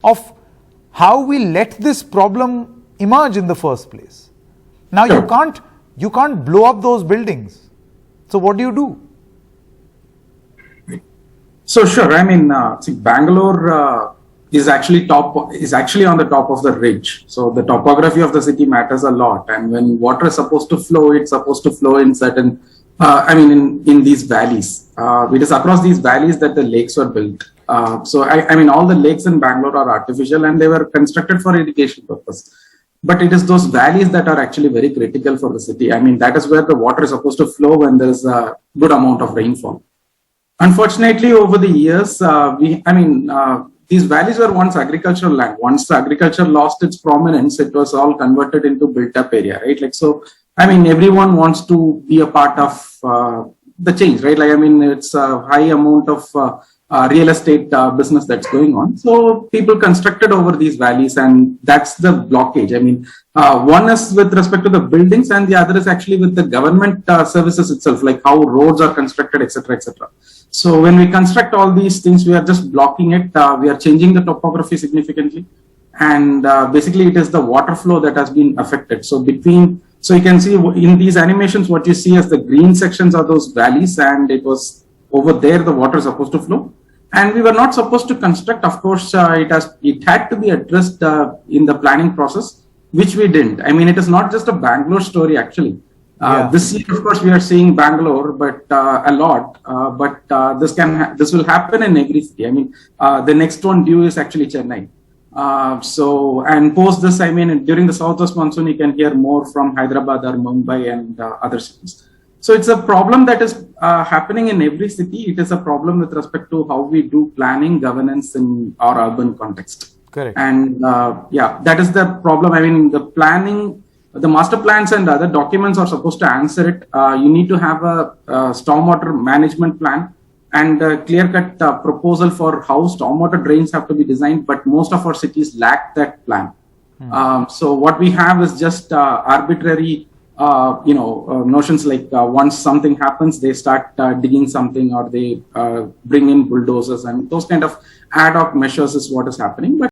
of how we let this problem emerge in the first place. Now you can't blow up those buildings. So what do you do? So sure, I mean, see, Bangalore is actually on the top of the ridge. So the topography of the city matters a lot. And when water is supposed to flow, it's supposed to flow in certain, in these valleys. It is across these valleys that the lakes were built. So I mean, all the lakes in Bangalore are artificial and they were constructed for irrigation purpose. But it is those valleys that are actually very critical for the city. I mean, that is where the water is supposed to flow when there is a good amount of rainfall. Unfortunately, over the years, these valleys were once agricultural land. Once agriculture lost its prominence, it was all converted into built-up area, right? Like, so, I mean, everyone wants to be a part of the change, right? Like, I mean, it's a high amount of real estate business that's going on. So people constructed over these valleys, and that's the blockage. I mean, one is with respect to the buildings, and the other is actually with the government services itself, like how roads are constructed, etc., etc. So when we construct all these things, we are just blocking it. We are changing the topography significantly, and basically it is the water flow that has been affected. So you can see in these animations, what you see as the green sections are those valleys, and it was over there the water is supposed to flow. And we were not supposed to construct. Of course, it had to be addressed in the planning process, which we didn't. I mean, it is not just a Bangalore story, actually. This year, of course, we are seeing Bangalore, but a lot. This will happen in every city. I mean, the next one due is actually Chennai. And post this, I mean, during the southwest monsoon, you can hear more from Hyderabad or Mumbai and other cities. So it's a problem that is happening in every city. It is a problem with respect to how we do planning, governance in our urban context. Correct. And that is the problem. I mean, the planning, the master plans and other documents are supposed to answer it. You need to have a stormwater management plan and a clear-cut proposal for how stormwater drains have to be designed. But most of our cities lack that plan. So what we have is just arbitrary notions like once something happens, they start digging something, or they bring in bulldozers, and those kind of ad hoc measures is what is happening. But